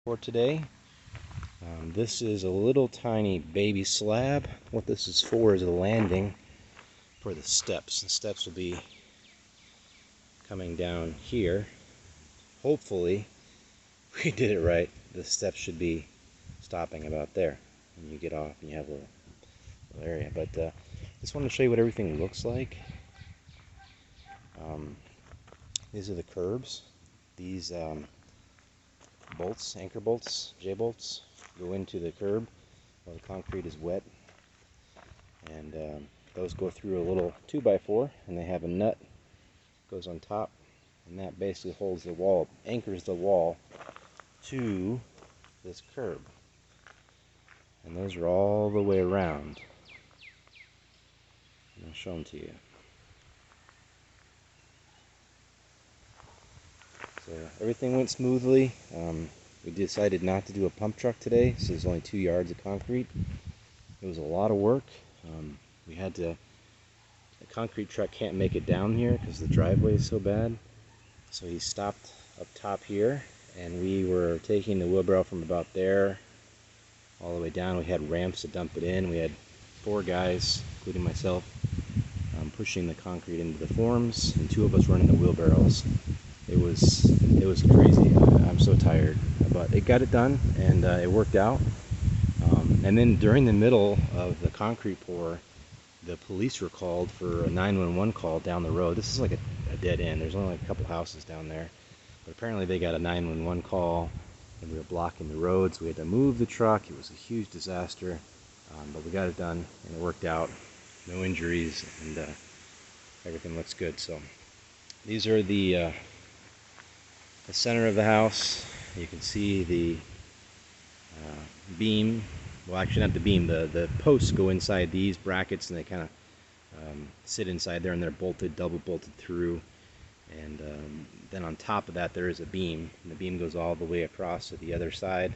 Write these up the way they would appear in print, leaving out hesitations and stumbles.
For today. This is a little tiny baby slab. What this is for is a landing for the steps. The steps will be coming down here. Hopefully, we did it right. The steps should be stopping about there. And you get off and you have a little area. But just wanted to show you what everything looks like. These are the curbs. These bolts, anchor bolts, J-bolts, go into the curb while the concrete is wet, and those go through a little 2x4, and they have a nut goes on top, and that basically holds the wall, anchors the wall to this curb, and those are all the way around. I'll show them to you. So everything went smoothly. We decided not to do a pump truck today, so there's only 2 yards of concrete. It was a lot of work. We had to, the concrete truck can't make it down here because the driveway is so bad. So he stopped up top here, and we were taking the wheelbarrow from about there all the way down. We had ramps to dump it in. We had 4 guys, including myself, pushing the concrete into the forms, and 2 of us running the wheelbarrows. It was crazy. I'm so tired, but it got it done, and it worked out. And then during the middle of the concrete pour, the police were called for a 911 call down the road. This is like a dead end. There's only like a couple houses down there, but apparently they got a 911 call, and we were blocking the roads. We had to move the truck. It was a huge disaster, but we got it done, and it worked out. No injuries, and everything looks good. So these are the center of the house. You can see the beam. Well, actually not the beam. The posts go inside these brackets, and they kind of sit inside there, and they're bolted, double bolted through. And then on top of that, there is a beam, and the beam goes all the way across to the other side.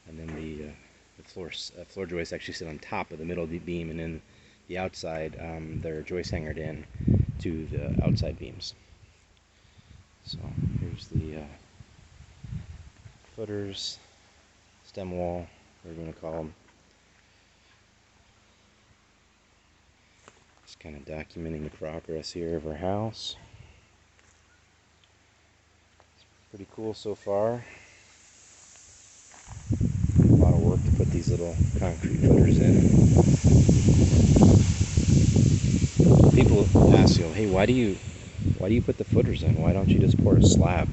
And then the floor joists actually sit on top of the middle of the beam, and then the outside, they're joist hangered in to the outside beams. So here's the footers, stem wall, whatever you want to call them. Just kind of documenting the progress here of our house. It's pretty cool so far. A lot of work to put these little concrete footers in. People ask, hey, why do you put the footers in? Why don't you just pour a slab?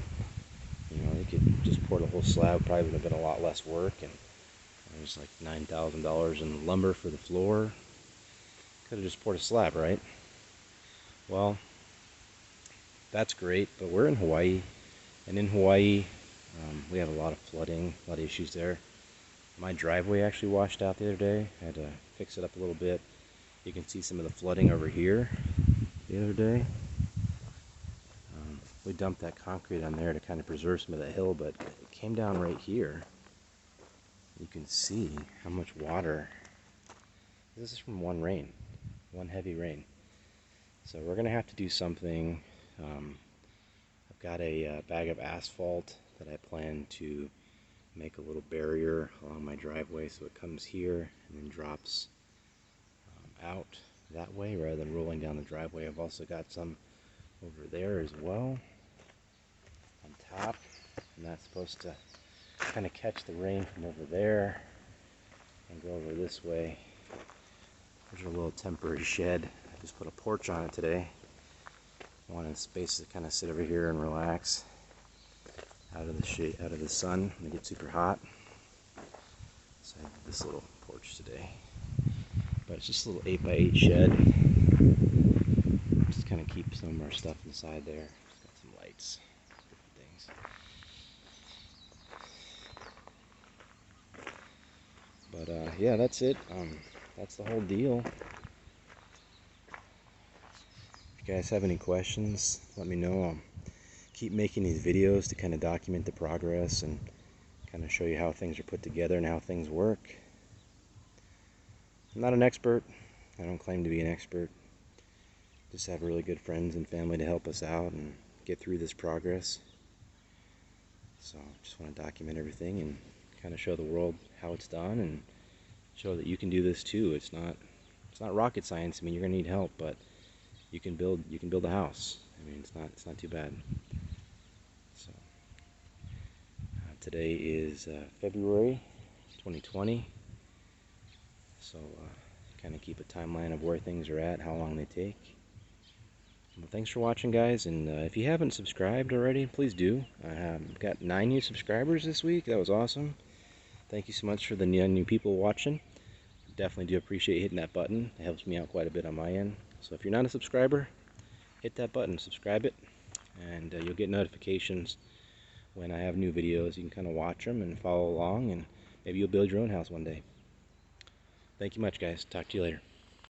You could just pour the whole slab. Probably would have been a lot less work, and there's like $9,000 in lumber for the floor. Could have just poured a slab, right? Well, that's great, but we're in Hawaii, and in Hawaii, we have a lot of flooding, a lot of issues there. My driveway actually washed out the other day. I had to fix it up a little bit. You can see some of the flooding over here the other day. We dumped that concrete on there to kind of preserve some of the hill, but it came down right here. You can see how much water. This is from one heavy rain. So we're gonna have to do something. I've got a bag of asphalt that I plan to make a little barrier along my driveway, so it comes here and then drops out that way rather than rolling down the driveway. I've also got some over there as well on top, and that's supposed to kind of catch the rain from over there and go over this way. There's a little temporary shed. I just put a porch on it today. I wanted space to kind of sit over here and relax out of the shade, out of the sun when it gets super hot. So I have this little porch today, but it's just a little 8x8 shed. Just kind of keep some of our stuff inside there. It's got some lights, different things. But yeah, that's it. That's the whole deal. If you guys have any questions, let me know. I'll keep making these videos to kind of document the progress and kind of show you how things are put together and how things work. I'm not an expert. I don't claim to be an expert. Just have really good friends and family to help us out, and get through this progress. So just want to document everything and kind of show the world how it's done, and show that you can do this too. It's not rocket science. I mean, you're gonna need help, but you can build a house. I mean, it's not too bad. So today is February 2020. So kind of keep a timeline of where things are at, how long they take. Well, thanks for watching, guys, and if you haven't subscribed already, please do. I've got 9 new subscribers this week. That was awesome. Thank you so much for the new people watching. Definitely do appreciate hitting that button. It helps me out quite a bit on my end. So if you're not a subscriber, hit that button, subscribe it, and you'll get notifications when I have new videos. You can kind of watch them and follow along, and maybe you'll build your own house one day. Thank you much, guys. Talk to you later.